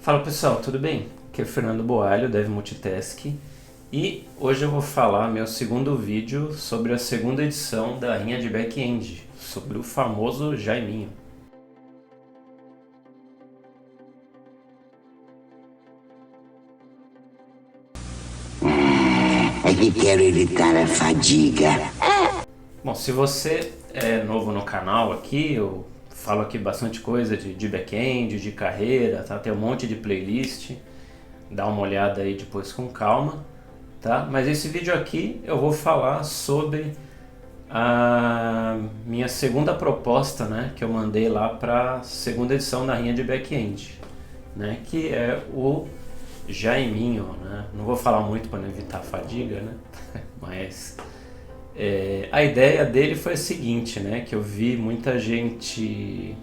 Fala pessoal, tudo bem? Aqui é o Fernando Boalho, Dev Multitask, e hoje eu vou falar meu segundo vídeo sobre a segunda edição da Rinha de Back-End, sobre o famoso Jaiminho. É que quero evitar a fadiga. Bom, se você é novo no canal aqui, eu falo aqui bastante coisa de back-end, de carreira, tá? Tem um monte de playlist, dá uma olhada aí depois com calma, tá? Mas esse vídeo aqui eu vou falar sobre a minha segunda proposta, né, que eu mandei lá para a segunda edição da Rinha de Back-End, né, que é o Jaiminho, né? Não vou falar muito para não evitar a fadiga, né? Mas a ideia dele foi a seguinte, né? Que eu vi muita gente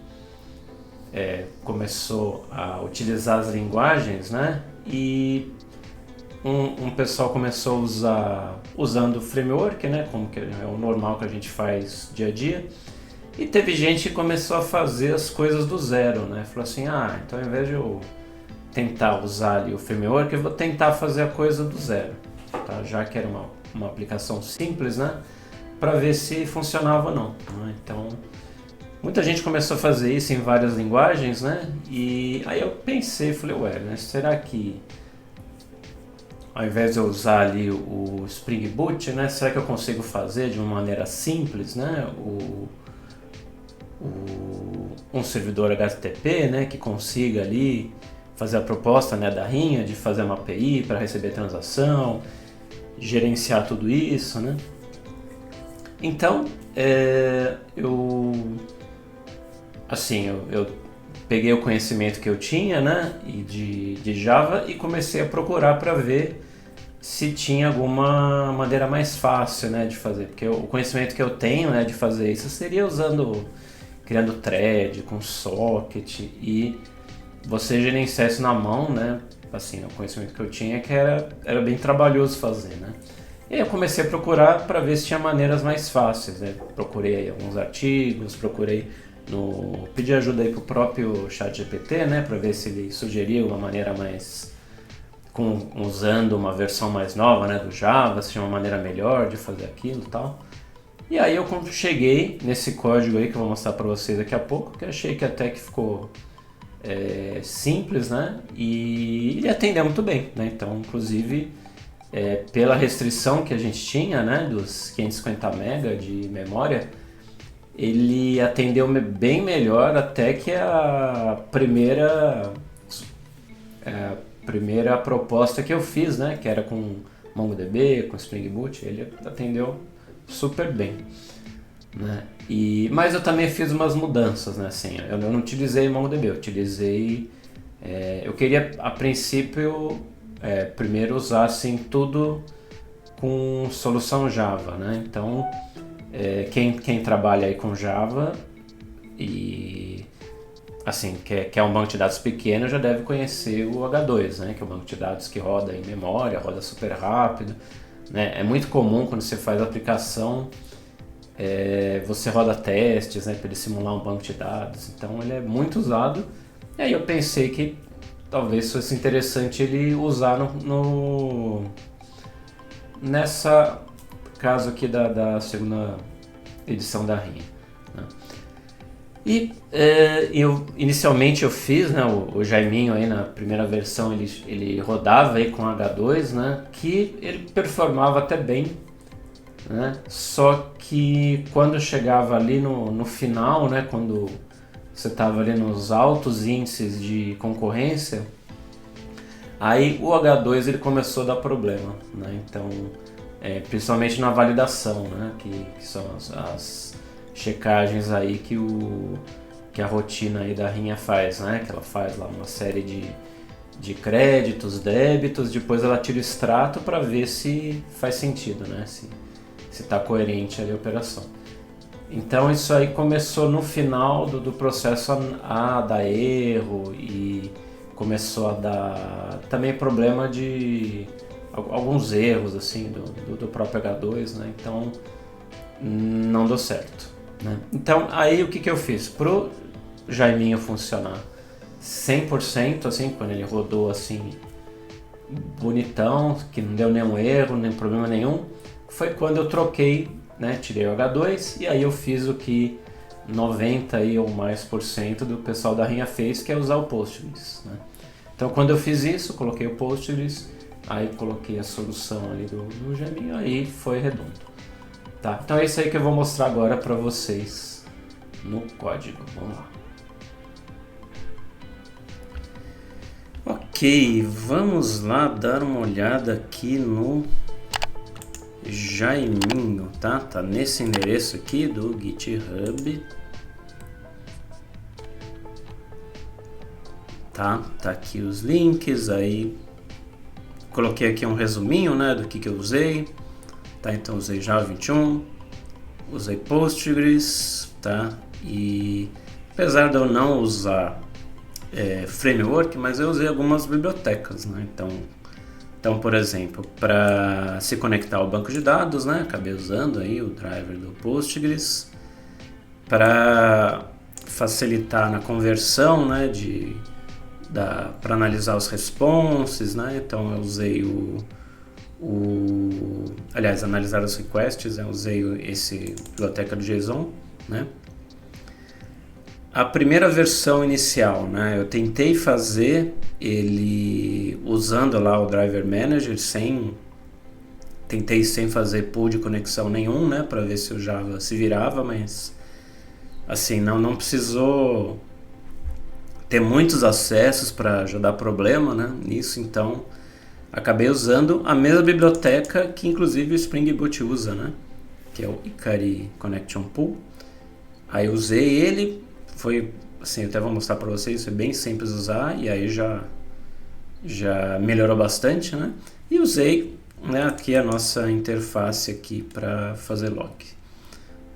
começou a utilizar as linguagens, né? E um pessoal começou a usar usando o framework, né? Como que é o normal que a gente faz dia a dia. E teve gente que começou a fazer as coisas do zero, né? Falou assim, então ao invés de eu tentar usar ali o framework, eu vou tentar fazer a coisa do zero, tá? Já que era uma aplicação simples, né? Para ver se funcionava ou não, né? Então, muita gente começou a fazer isso em várias linguagens, né? E aí eu pensei, falei, né? Será que ao invés de eu usar ali o Spring Boot, né? Será que eu consigo fazer de uma maneira simples, né? Um servidor HTTP, né? Que consiga ali fazer a proposta, né, da Rinha, de fazer uma API para receber transação, gerenciar tudo isso, né? Então, eu peguei o conhecimento que eu tinha, né, e de Java e comecei a procurar para ver se tinha alguma maneira mais fácil, né, de fazer, porque o conhecimento que eu tenho, né, de fazer isso seria criando thread com socket e você gerenciar isso na mão, né? Assim, o conhecimento que eu tinha é que era bem trabalhoso fazer, né? E aí eu comecei a procurar para ver se tinha maneiras mais fáceis, né? Procurei aí alguns artigos, pedi ajuda aí pro próprio ChatGPT, né? Para ver se ele sugeria uma maneira mais usando uma versão mais nova, né, do Java, se tinha uma maneira melhor de fazer aquilo e tal. E aí eu cheguei nesse código aí que eu vou mostrar para vocês daqui a pouco, que eu achei que até que ficou simples, né? E ele atendeu muito bem, né? Então, inclusive, pela restrição que a gente tinha, né, dos 550 MB de memória, ele atendeu bem melhor até que a primeira proposta que eu fiz, né? Que era com MongoDB, com Spring Boot, ele atendeu super bem, né? Mas eu também fiz umas mudanças, né? Assim, eu não utilizei MongoDB, eu queria a princípio primeiro usar assim tudo com solução Java, né? Então quem trabalha aí com Java e assim quer um banco de dados pequeno já deve conhecer o H2, né? Que é um banco de dados que roda em memória, roda super rápido, né? É muito comum quando você faz a aplicação você roda testes, né, para ele simular um banco de dados, então ele é muito usado. E aí eu pensei que talvez fosse interessante ele usar nessa caso aqui da segunda edição da Rinha, né? E inicialmente eu fiz, né, o Jaiminho aí na primeira versão ele rodava aí com H2, né, que ele performava até bem, né? Só que quando chegava ali no final, né, quando você estava ali nos altos índices de concorrência, aí o H2 ele começou a dar problema, né? Então, principalmente na validação, né, que são as checagens aí que a rotina aí da Rinha faz, né? Que ela faz lá uma série de créditos, débitos, depois ela tira o extrato para ver se faz sentido, né? Se está coerente ali a operação. Então isso aí começou no final do processo a dar erro e começou a dar também problema de alguns erros assim do próprio H2, né? Então não deu certo, né? Então aí o que eu fiz? Pro Jaiminho funcionar 100%, assim, quando ele rodou assim, bonitão, que não deu nenhum erro, nem problema nenhum, foi quando eu troquei, né, tirei o H2 e aí eu fiz o que 90 ou mais por cento do pessoal da Rinha fez, que é usar o Postgres, né? Então quando eu fiz isso, coloquei o Postgres, aí coloquei a solução ali do Geminho, aí foi redondo. Tá? Então é isso aí que eu vou mostrar agora para vocês no código. Vamos lá. Ok, vamos lá dar uma olhada aqui no Jaiminho, tá? Tá nesse endereço aqui do GitHub. Tá aqui os links, aí coloquei aqui um resuminho, né, do que eu usei. Tá, então usei Java 21, usei Postgres, tá? E apesar de eu não usar framework, mas eu usei algumas bibliotecas, né? Então, por exemplo, para se conectar ao banco de dados, né? Acabei usando aí o driver do Postgres. Para facilitar na conversão, né? Para analisar os responses, né? Então eu usei aliás, analisar os requests, eu usei esse biblioteca do JSON, né? A primeira versão inicial, né, eu tentei fazer ele usando lá o Driver Manager, tentei sem fazer pool de conexão nenhum, né, para ver se o Java se virava, mas assim, não precisou ter muitos acessos para já dar problema, né, nisso, então acabei usando a mesma biblioteca que inclusive o Spring Boot usa, né, que é o Hikari Connection Pool. Aí usei ele, foi assim, até vou mostrar para vocês, foi bem simples usar e aí já melhorou bastante, né? E usei, né, aqui a nossa interface aqui para fazer log,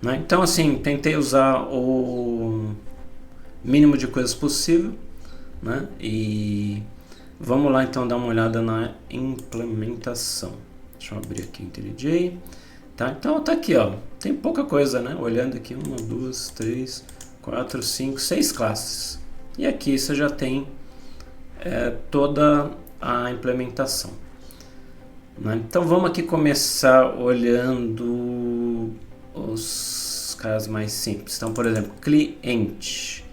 né? Então assim, tentei usar o mínimo de coisas possível, né? E vamos lá então dar uma olhada na implementação. Deixa eu abrir aqui o IntelliJ. Tá, então tá aqui, ó, tem pouca coisa, né? Olhando aqui, 1, 2, 3, 4, 5, 6 classes. E aqui você já tem toda a implementação, né? Então vamos aqui começar olhando os caras mais simples. Então, por exemplo, cliente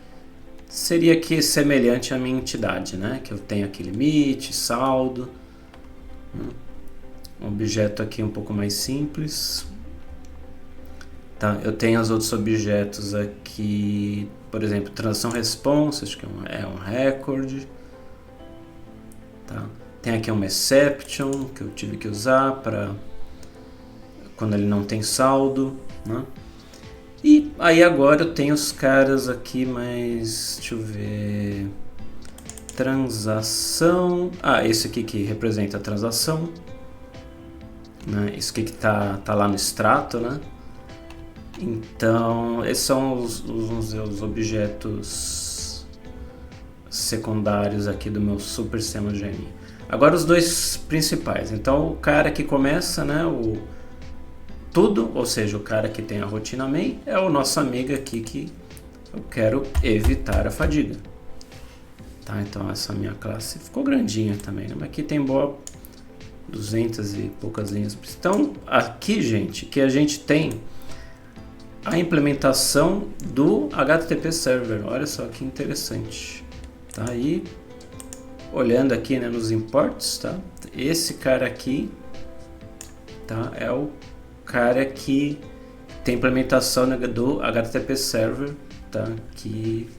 seria aqui semelhante à minha entidade, né? Que eu tenho aqui limite, saldo, né? Um objeto aqui um pouco mais simples. Tá, eu tenho os outros objetos aqui, por exemplo, transação response, acho que é um record. Tá? Tem aqui uma exception que eu tive que usar para quando ele não tem saldo, né? E aí agora eu tenho os caras aqui, mas deixa eu ver, transação, esse aqui que representa a transação, né? Isso aqui que tá lá no extrato, né? Então esses são os objetos secundários aqui do meu super sistema de GNI. Agora os dois principais. Então o cara que começa, né, tudo, ou seja, o cara que tem a rotina main, é o nosso amigo aqui que eu quero evitar a fadiga. Tá, então essa minha classe ficou grandinha também, né? Mas aqui tem boa 200 e poucas linhas. Então aqui, gente, que a gente tem a implementação do HTTP Server. Olha só que interessante. Tá aí, olhando aqui, né, nos imports, tá? Esse cara aqui, tá, é o cara que tem implementação do HTTP Server, tá, que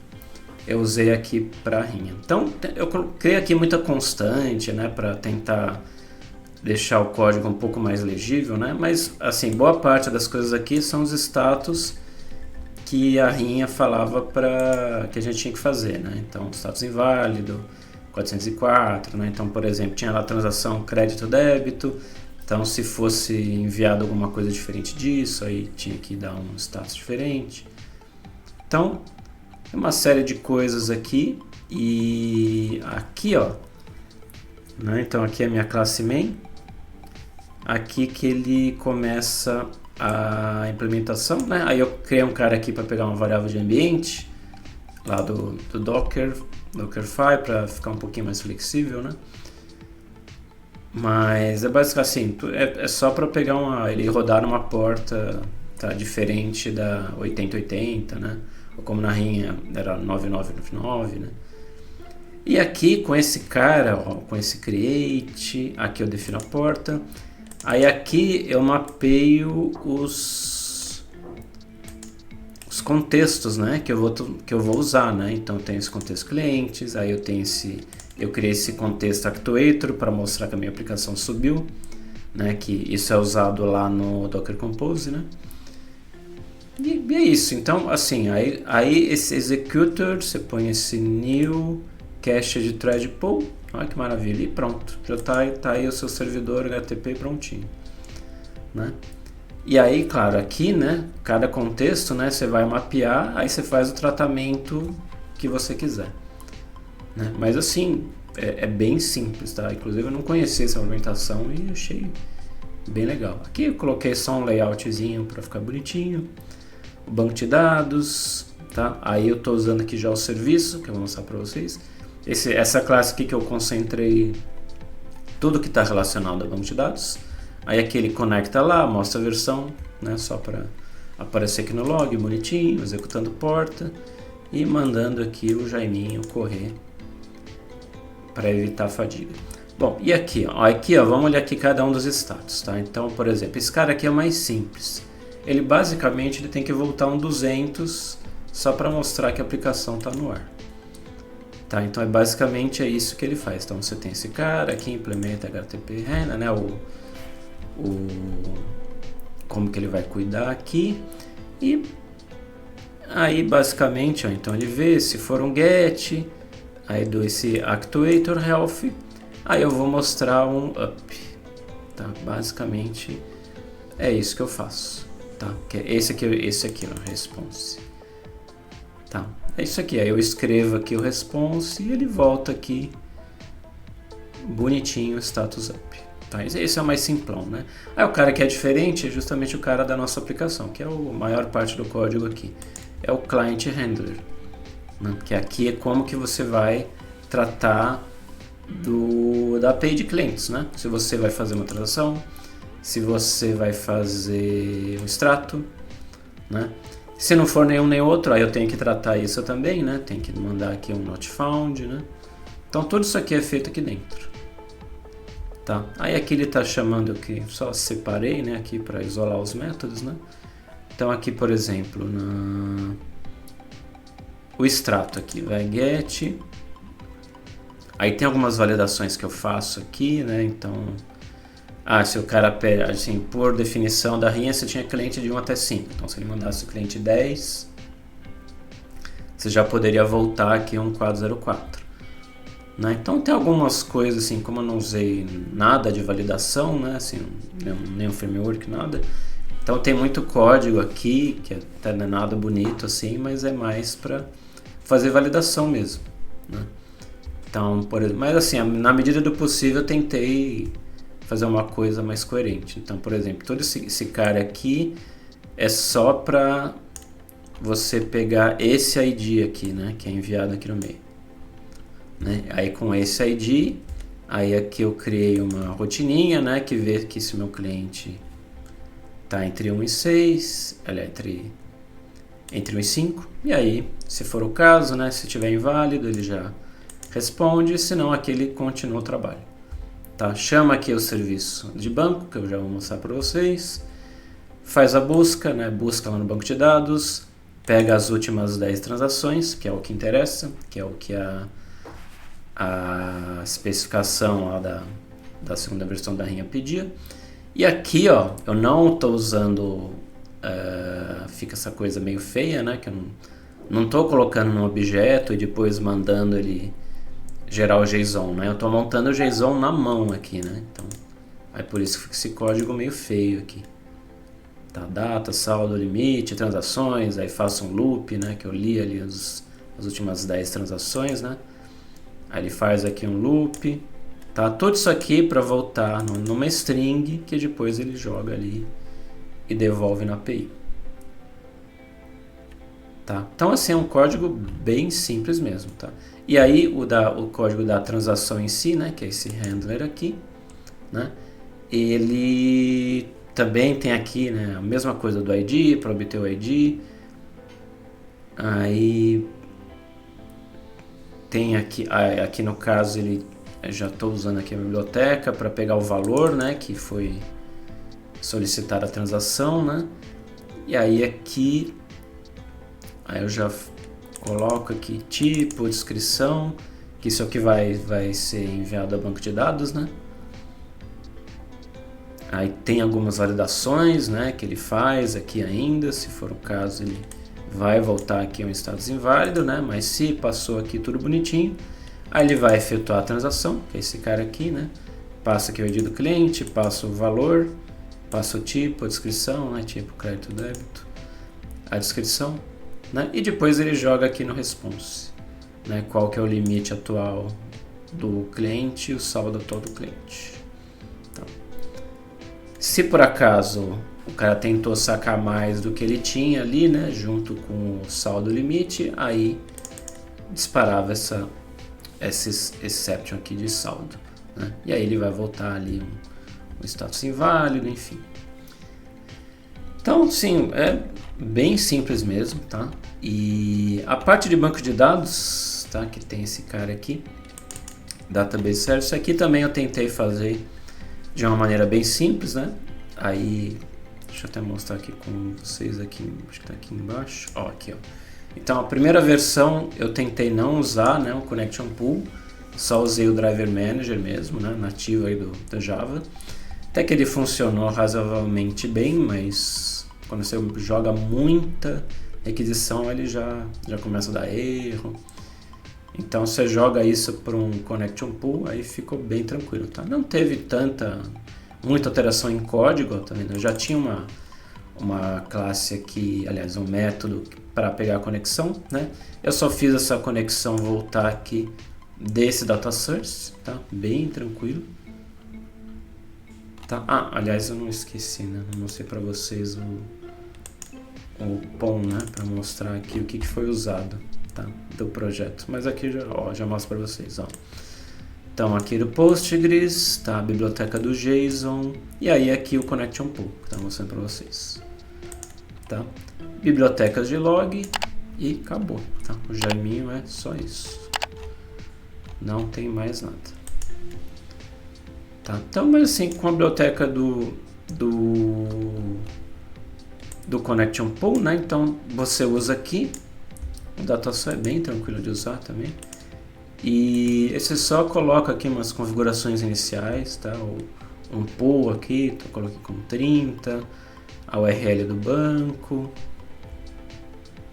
eu usei aqui para a Rinha. Então eu criei aqui muita constante, né, para tentar deixar o código um pouco mais legível, né? Mas assim, boa parte das coisas aqui são os status que a Rinha falava que a gente tinha que fazer, né? Então, status inválido, 404, né? Então, por exemplo, tinha lá transação crédito-débito. Então, se fosse enviado alguma coisa diferente disso, aí tinha que dar um status diferente. Então, é uma série de coisas aqui. E aqui, ó, né? Então, aqui é a minha classe main. Aqui que ele começa a implementação, né? Aí eu criei um cara aqui para pegar uma variável de ambiente lá do Docker, Dockerfile para ficar um pouquinho mais flexível, né? Mas é basicamente assim, é só para pegar ele rodar numa porta, tá, diferente da 8080, né? Ou como na Rinha era 9999, né? E aqui com esse cara, ó, com esse create, aqui eu defino a porta. Aí aqui eu mapeio os contextos, né, que eu vou usar, né? Então eu tenho esse contexto clientes, aí eu criei esse contexto actuator para mostrar que a minha aplicação subiu, né? Que isso é usado lá no Docker Compose, né? E é isso. Então, assim, aí esse executor, você põe esse new cache de thread pool, olha que maravilha, e pronto, já tá aí o seu servidor HTTP prontinho, né? E aí, claro, aqui, né, cada contexto, né, você vai mapear, aí você faz o tratamento que você quiser, né? Mas assim, é bem simples, tá? Inclusive eu não conhecia essa implementação e achei bem legal. Aqui eu coloquei só um layoutzinho para ficar bonitinho, o banco de dados, tá? Aí eu estou usando aqui já o serviço, que eu vou mostrar para vocês. Essa classe aqui que eu concentrei tudo que está relacionado ao banco de dados. Aí aqui ele conecta lá, mostra a versão, né, só para aparecer aqui no log, bonitinho, executando porta e mandando aqui o Jaiminho correr para evitar a fadiga. Bom, e aqui, ó, vamos olhar aqui cada um dos status, tá? Então, por exemplo, esse cara aqui é o mais simples. Ele basicamente tem que voltar um 200 só para mostrar que a aplicação está no ar. Tá, então basicamente é isso que ele faz. Então você tem esse cara aqui, implementa HTTP HANA, né? Como que ele vai cuidar aqui. E aí basicamente, ó, então ele vê se for um get, aí dou esse actuator health, aí eu vou mostrar um up. Tá, basicamente é isso que eu faço. Tá, que é esse aqui, ó, response. Tá, é isso aqui, aí eu escrevo aqui o response e ele volta aqui bonitinho, status up. Tá, esse é o mais simplão, né? Aí o cara que é diferente é justamente o cara da nossa aplicação, que é a maior parte do código aqui. É o client handler, né? Que aqui é como que você vai tratar da API de clientes, né? Se você vai fazer uma transação, se você vai fazer um extrato, né? Se não for nenhum nem outro, aí eu tenho que tratar isso também, né? Tem que mandar aqui um not found, né? Então tudo isso aqui é feito aqui dentro, tá? Aí aqui ele está chamando aqui, só separei, né? Aqui para isolar os métodos, né? Então aqui, por exemplo, o extrato aqui vai get. Aí tem algumas validações que eu faço aqui, né? Então, se o cara pede, assim, por definição da Rinha, você tinha cliente de 1 até 5. Então, se ele mandasse o cliente 10, você já poderia voltar aqui um 404. Né? Então, tem algumas coisas, assim, como eu não usei nada de validação, né? Assim, nenhum framework, nada. Então, tem muito código aqui, que até não é nada bonito, assim, mas é mais para fazer validação mesmo, né? Então, mas assim, na medida do possível, eu tentei fazer uma coisa mais coerente. Então, por exemplo, todo esse cara aqui é só para você pegar esse ID aqui, né, que é enviado aqui no meio, né? Aí com esse ID, aí aqui eu criei uma rotininha, né, que vê que se o meu cliente está entre 1 e 6, aliás, entre 1 e 5, e aí, se for o caso, né, se tiver inválido, ele já responde, senão aqui ele continua o trabalho. Tá? Chama aqui o serviço de banco, que eu já vou mostrar para vocês. Faz a busca, né? Busca lá no banco de dados, pega as últimas 10 transações, que é o que interessa, que é o que a especificação lá da segunda versão da Rinha pedia. E aqui, ó, eu não estou usando, fica essa coisa meio feia, né? Que eu não estou colocando num objeto e depois mandando ele gerar o JSON, né? Eu estou montando o JSON na mão aqui, né? Então, aí por isso fica esse código meio feio aqui. Tá, data, saldo, limite, transações, aí faço um loop, né? Que eu li ali as últimas 10 transações, né? Aí ele faz aqui um loop, tá? Tudo isso aqui para voltar numa string que depois ele joga ali e devolve na API. Tá? Então assim, é um código bem simples mesmo. Tá? E aí o código da transação em si, né, que é esse handler aqui, né, ele também tem aqui, né, a mesma coisa do ID, para obter o ID. Aí tem aqui no caso ele já estou usando aqui a biblioteca para pegar o valor, né, que foi solicitar a transação, né? E aí aqui eu já coloco aqui tipo, descrição, que isso aqui vai ser enviado ao banco de dados, né? Aí tem algumas validações, né, que ele faz aqui ainda, se for o caso ele vai voltar aqui a um status inválido, né? Mas se passou aqui tudo bonitinho, aí ele vai efetuar a transação, que é esse cara aqui, né? Passa aqui o ID do cliente, passa o valor, passa o tipo, a descrição, né? Tipo crédito, débito, a descrição, né? E depois ele joga aqui no response, né? Qual que é o limite atual do cliente e o saldo atual do cliente. Então, se por acaso o cara tentou sacar mais do que ele tinha ali, né, junto com o saldo limite, aí disparava esse exception aqui de saldo, né? E aí ele vai voltar ali um status inválido, enfim. Então, sim, é bem simples mesmo, tá? E a parte de banco de dados, tá, que tem esse cara aqui, Database Service, aqui também eu tentei fazer de uma maneira bem simples, né? Aí deixa eu até mostrar aqui com vocês aqui, acho que está aqui embaixo. Ó, aqui, ó. Então a primeira versão eu tentei não usar, né, o Connection Pool, só usei o Driver Manager mesmo, né, nativo aí da Java. Até que ele funcionou razoavelmente bem, mas quando você joga muita requisição ele já começa a dar erro. Então você joga isso para um Connection Pool, aí ficou bem tranquilo, tá? Não teve muita alteração em código, tá vendo? Eu já tinha uma classe aqui, aliás, um método para pegar a conexão, né? Eu só fiz essa conexão voltar aqui desse data source, tá? Bem tranquilo. Tá? Aliás, eu não esqueci, né? Não mostrei para vocês o POM, né? Para mostrar aqui o que foi usado, tá? Do projeto. Mas aqui já mostro para vocês, ó. Então aqui do Postgres, tá, a biblioteca do JSON, e aí aqui o Connection Pool, que tá mostrando para vocês, tá? Bibliotecas de log e acabou, tá? O Jaiminho é só isso, não tem mais nada, tá? Então, mas assim, com a biblioteca do Connection Pool, né? Então você usa aqui, o DataSource é bem tranquilo de usar também. E você só coloca aqui umas configurações iniciais, tá? Um pool aqui, eu coloquei como 30, a URL do banco,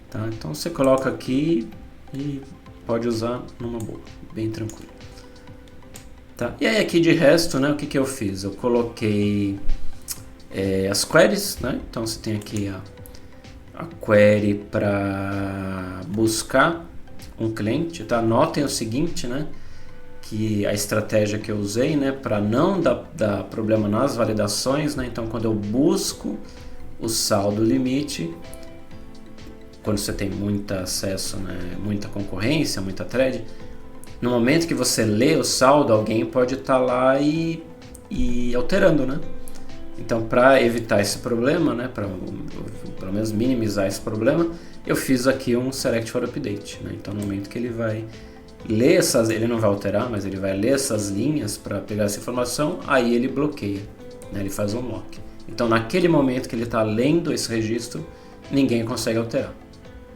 tá? Então você coloca aqui e pode usar numa boa, bem tranquilo, tá? E aí aqui de resto, né, o que eu fiz? Eu coloquei as queries, né? Então você tem aqui a query para buscar um cliente, tá? Notem o seguinte, né, que a estratégia que eu usei, né, para não dar problema nas validações, né, então quando eu busco o saldo limite, quando você tem muito acesso, né, muita concorrência, muita thread, no momento que você lê o saldo, alguém pode estar lá e alterando, né? Então, para evitar esse problema, né, para pelo menos minimizar esse problema, eu fiz aqui um Select for Update, né? Então, no momento que ele vai ler ele não vai alterar, mas ele vai ler essas linhas para pegar essa informação, aí ele bloqueia, né? Ele faz um lock. Então, naquele momento que ele está lendo esse registro, ninguém consegue alterar,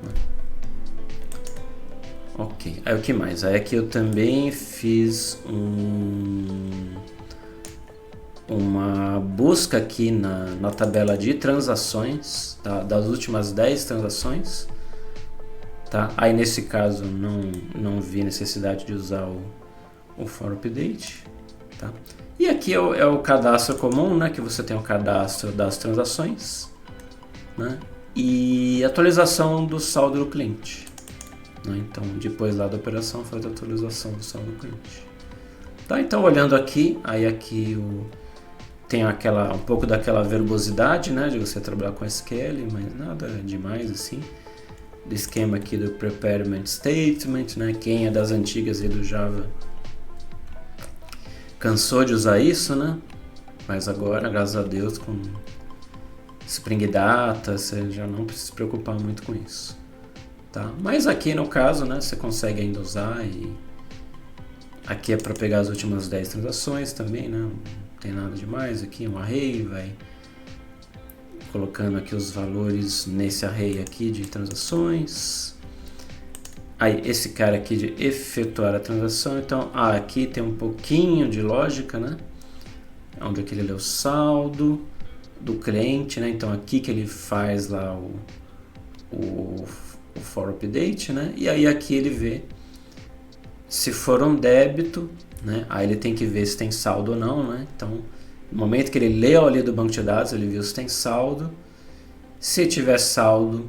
né? Ok, aí o que mais? Aí aqui eu também fiz uma busca aqui na tabela de transações, tá? Das últimas 10 transações, tá? Aí nesse caso não vi necessidade de usar o for update, tá? E aqui é o cadastro comum, né? Que você tem o cadastro das transações, né? E atualização do saldo do cliente, né? Então depois lá da operação faz a atualização do saldo do cliente, tá? Então olhando aqui, aí aqui tem um pouco daquela verbosidade, né, de você trabalhar com SQL, mas nada demais assim. do esquema aqui do preparement statement, né? Quem é das antigas aí do Java cansou de usar isso, né? Mas agora, graças a Deus, com Spring Data, você já não precisa se preocupar muito com isso. Tá? Mas aqui no caso, né, você consegue ainda usar, e aqui é para pegar as últimas 10 transações também, né? Não tem nada demais aqui, um array, vai colocando aqui os valores nesse array aqui de transações. Aí esse cara aqui de efetuar a transação, então aqui tem um pouquinho de lógica, né? Onde aqui ele lê o saldo do cliente, né? Então aqui que ele faz lá o for update, né? E aí aqui ele vê se for um débito, né? Aí ele tem que ver se tem saldo ou não, né? Então, no momento que ele lê ali do banco de dados, ele viu se tem saldo. Se tiver saldo,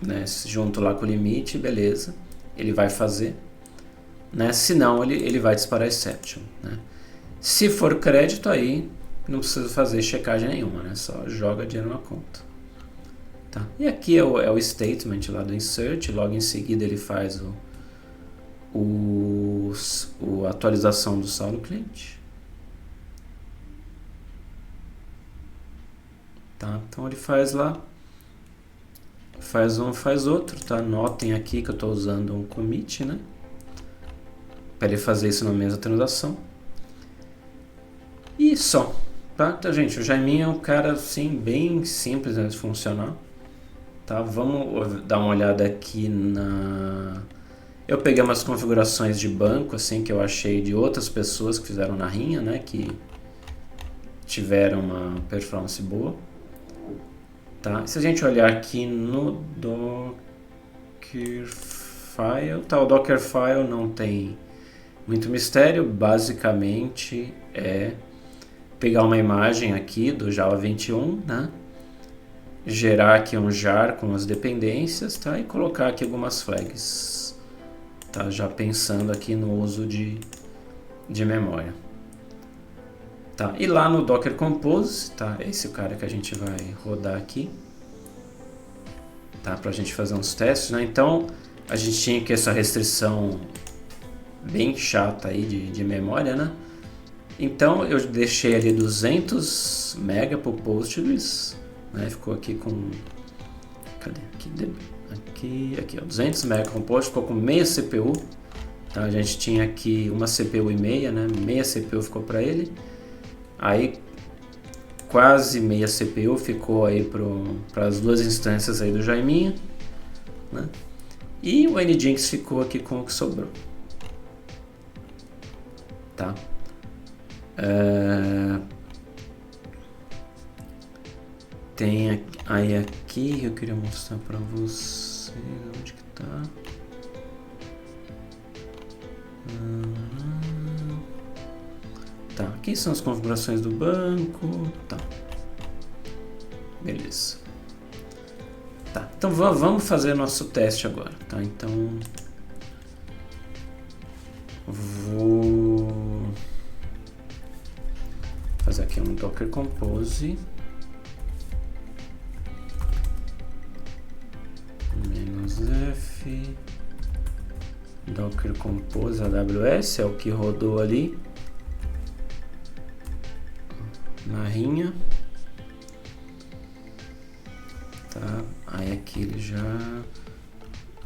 né, junto lá com o limite, beleza, ele vai fazer, né? Se não, ele vai disparar exception, né? Se for crédito, aí não precisa fazer checagem nenhuma, né? Só joga dinheiro na conta. Tá? E aqui é o statement lá do insert, logo em seguida ele faz a atualização do saldo cliente. Tá? Então ele faz lá, faz um, faz outro, tá? Notem aqui que eu estou usando um commit, né? Para ele fazer isso na mesma transação. E só, tá? Então, gente, o Jaiminho é um cara assim bem simples, né, de funcionar. Tá? Vamos dar uma olhada aqui na... Eu peguei umas configurações de banco assim que eu achei de outras pessoas que fizeram na Rinha, né, que tiveram uma performance boa. Tá? Se a gente olhar aqui no Dockerfile, tá, o Dockerfile não tem muito mistério, basicamente é pegar uma imagem aqui do Java 21, né? Gerar aqui um jar com as dependências, tá? E colocar aqui algumas flags, tá? Já pensando aqui no uso de memória. Tá? E lá no Docker Compose, tá? Esse cara que a gente vai rodar aqui, tá? Para a gente fazer uns testes, né? Então a gente tinha aqui essa restrição bem chata aí de memória, né? Então eu deixei ali 200 MB por Postgres, né? Ficou aqui com... Cadê? Aqui ó, 200 MB com Postgres, ficou com meia CPU. Tá? A gente tinha aqui uma CPU e meia, né? Meia CPU ficou para ele. Aí quase meia CPU ficou aí para as duas instâncias aí do Jaiminho, né? E o Nginx ficou aqui com o que sobrou. Tá? Tem aí aqui eu queria mostrar para você onde que tá. Tá, aqui são as configurações do banco. Tá, beleza. Tá, então vamos fazer nosso teste agora, tá? Então vou fazer aqui um Docker Compose -f Docker Compose AWS, é o que rodou ali na Rinha. Tá, aí aqui ele já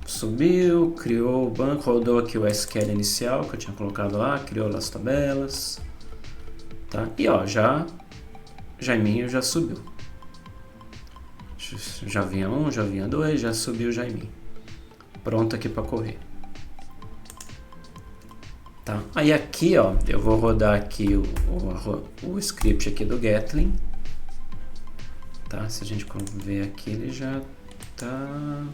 subiu, criou o banco, rodou aqui o SQL inicial que eu tinha colocado lá, criou as tabelas, tá? E ó, Jaiminho já subiu. Já vinha 1, já vinha 2, já subiu o Jaiminho. Pronto aqui para correr. Tá? Aí aqui, ó, eu vou rodar aqui o script aqui do Gatling. Tá? Se a gente ver aqui, ele já tá...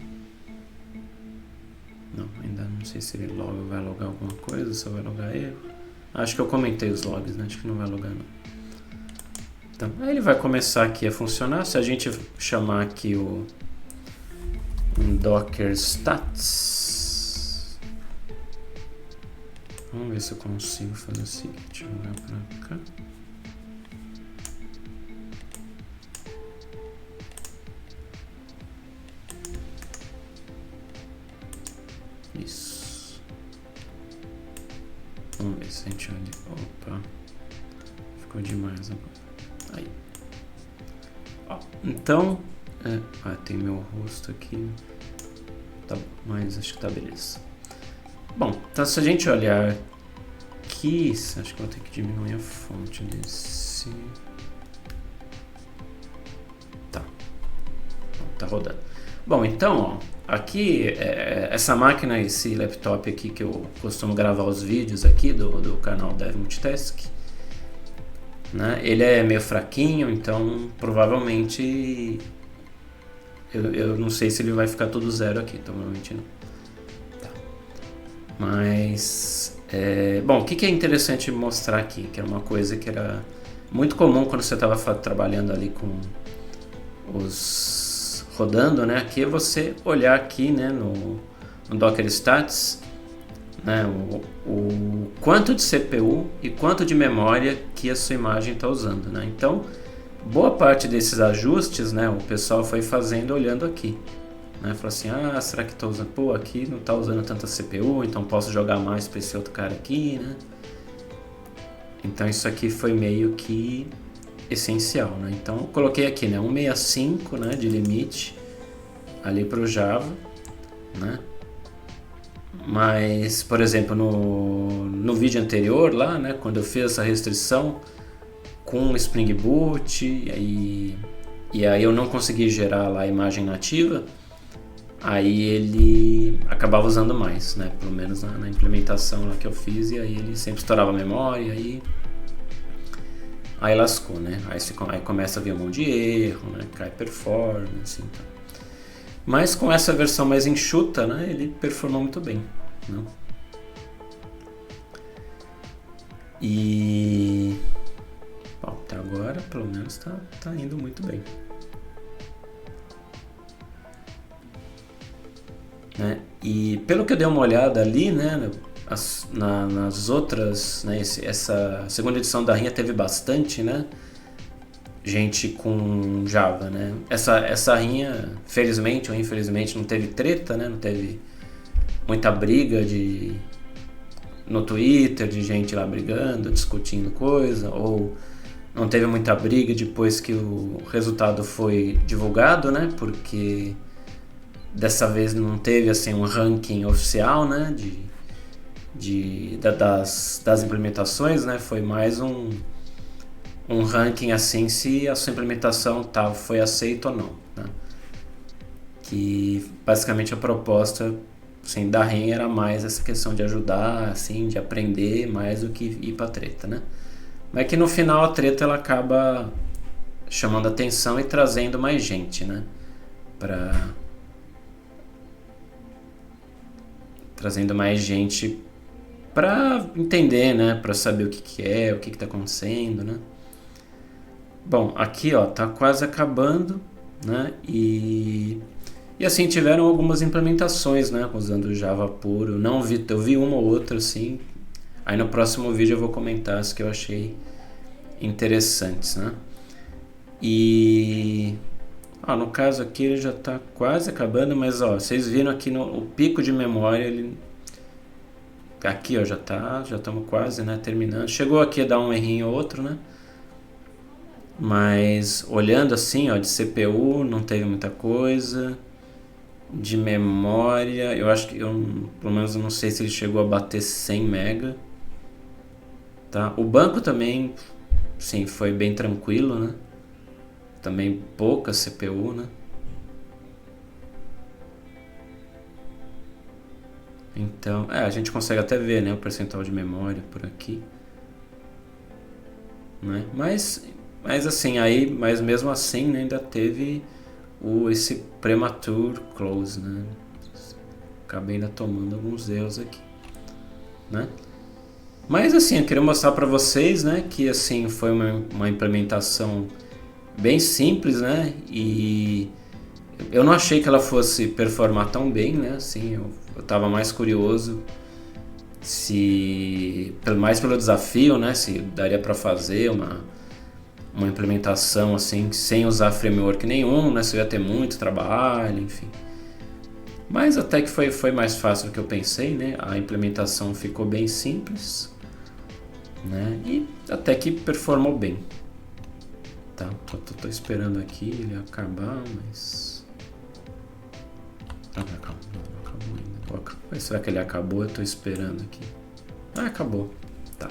Não, ainda não sei se ele vai logar alguma coisa, se vai logar erro. Acho que eu comentei os logs, né? Acho que não vai logar não. Então, aí ele vai começar aqui a funcionar. Se a gente chamar aqui um Docker Stats, vamos ver se eu consigo fazer o seguinte, jogar para cá. Opa, ficou demais agora. Aí. Ó, então, tem meu rosto aqui. Tá, mas acho que tá beleza. Bom, então se a gente olhar aqui, acho que vou ter que diminuir a fonte desse. Tá rodando. Bom, então, ó, aqui, essa máquina, esse laptop aqui que eu costumo gravar os vídeos aqui do canal Dev Multitask, né, ele é meio fraquinho, então provavelmente eu não sei se ele vai ficar todo zero aqui, então provavelmente não. Tá. Mas, bom, o que é interessante mostrar aqui, que era uma coisa que era muito comum quando você estava trabalhando ali com os rodando, né? Aqui é você olhar aqui, né, no Docker Stats, né, o quanto de CPU e quanto de memória que a sua imagem está usando, né? Então, boa parte desses ajustes, né, o pessoal foi fazendo olhando aqui, né? Falou assim, será que estou usando? Pô, aqui não está usando tanta CPU, então posso jogar mais para esse outro cara aqui, né? Então isso aqui foi meio que essencial, né? Então eu coloquei aqui, né, 165, né, de limite ali para o Java, né? Mas, por exemplo, no vídeo anterior lá, né, quando eu fiz essa restrição com Spring Boot e aí eu não consegui gerar lá a imagem nativa, aí ele acabava usando mais, né? Pelo menos na implementação lá que eu fiz, e aí ele sempre estourava a memória aí lascou, né? Aí começa a vir um monte de erro, né? Cai performance, então. Mas com essa versão mais enxuta, né? Ele performou muito bem, né? E bom, até agora pelo menos tá indo muito bem, né? E pelo que eu dei uma olhada ali, né, nas outras, né, essa segunda edição da Rinha teve bastante, né, gente com Java, né? Essa Rinha, felizmente ou infelizmente, não teve treta, né? Não teve muita briga no Twitter, de gente lá brigando, discutindo coisa, ou não teve muita briga depois que o resultado foi divulgado, né? Porque dessa vez não teve assim um ranking oficial, né, das implementações, né? Foi mais um ranking assim se a sua implementação foi aceita ou não, né? Que basicamente a proposta assim, da REN era mais essa questão de ajudar, assim, de aprender mais do que ir para treta, né? Mas que no final a treta ela acaba chamando atenção e trazendo mais gente, né? Trazendo mais gente para entender, né? Para saber o que é, o que está acontecendo, né? Bom, aqui ó, tá quase acabando, né? E assim tiveram algumas implementações, né? Usando o Java puro. Eu vi uma ou outra assim. Aí no próximo vídeo eu vou comentar as que eu achei interessantes, né? E no caso aqui ele já está quase acabando, mas ó, vocês viram aqui o pico de memória, ele aqui ó, já estamos quase, né, terminando. Chegou aqui a dar um errinho ou outro, né? Mas olhando assim, ó, de CPU não teve muita coisa. De memória, eu acho que pelo menos eu não sei se ele chegou a bater 100 MB. Tá? O banco também, sim, foi bem tranquilo, né? Também pouca CPU, né? Então, a gente consegue até ver, né, o percentual de memória por aqui, né? Mas assim, mas mesmo assim, né, ainda teve esse premature close, né? Acabei ainda tomando alguns erros aqui, né? Mas assim, eu queria mostrar para vocês, né, que assim foi uma implementação bem simples, né? E eu não achei que ela fosse performar tão bem, né? Assim, eu estava mais curioso mais pelo desafio, né? Se daria para fazer uma implementação assim sem usar framework nenhum, né? Se ia ter muito trabalho, enfim. Mas até que foi mais fácil do que eu pensei, né? A implementação ficou bem simples, né? E até que performou bem. Tá, tô esperando aqui ele acabar, mas... Ah, não acabou ainda. Será que ele acabou? Eu tô esperando aqui. Ah, acabou. Tá.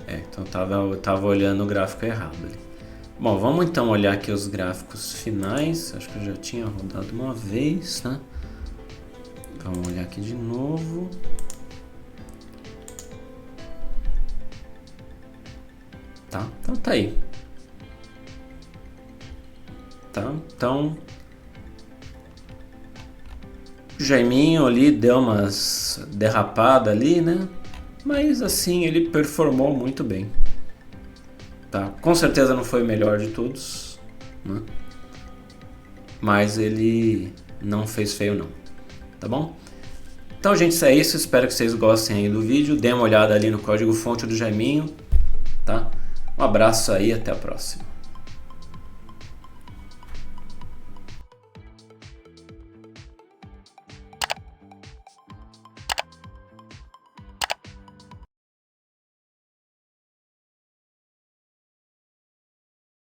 Então eu tava olhando o gráfico errado ali. Bom, vamos então olhar aqui os gráficos finais. Acho que eu já tinha rodado uma vez, né? Vamos olhar aqui de novo. Tá, então tá aí. Tá, então... O Jaiminho ali deu umas derrapadas ali, né? Mas assim, ele performou muito bem. Tá? Com certeza não foi o melhor de todos, né? Mas ele não fez feio não, tá bom? Então, gente, isso é isso. Espero que vocês gostem aí do vídeo. Dê uma olhada ali no código fonte do Jaiminho, tá? Um abraço aí, até a próxima.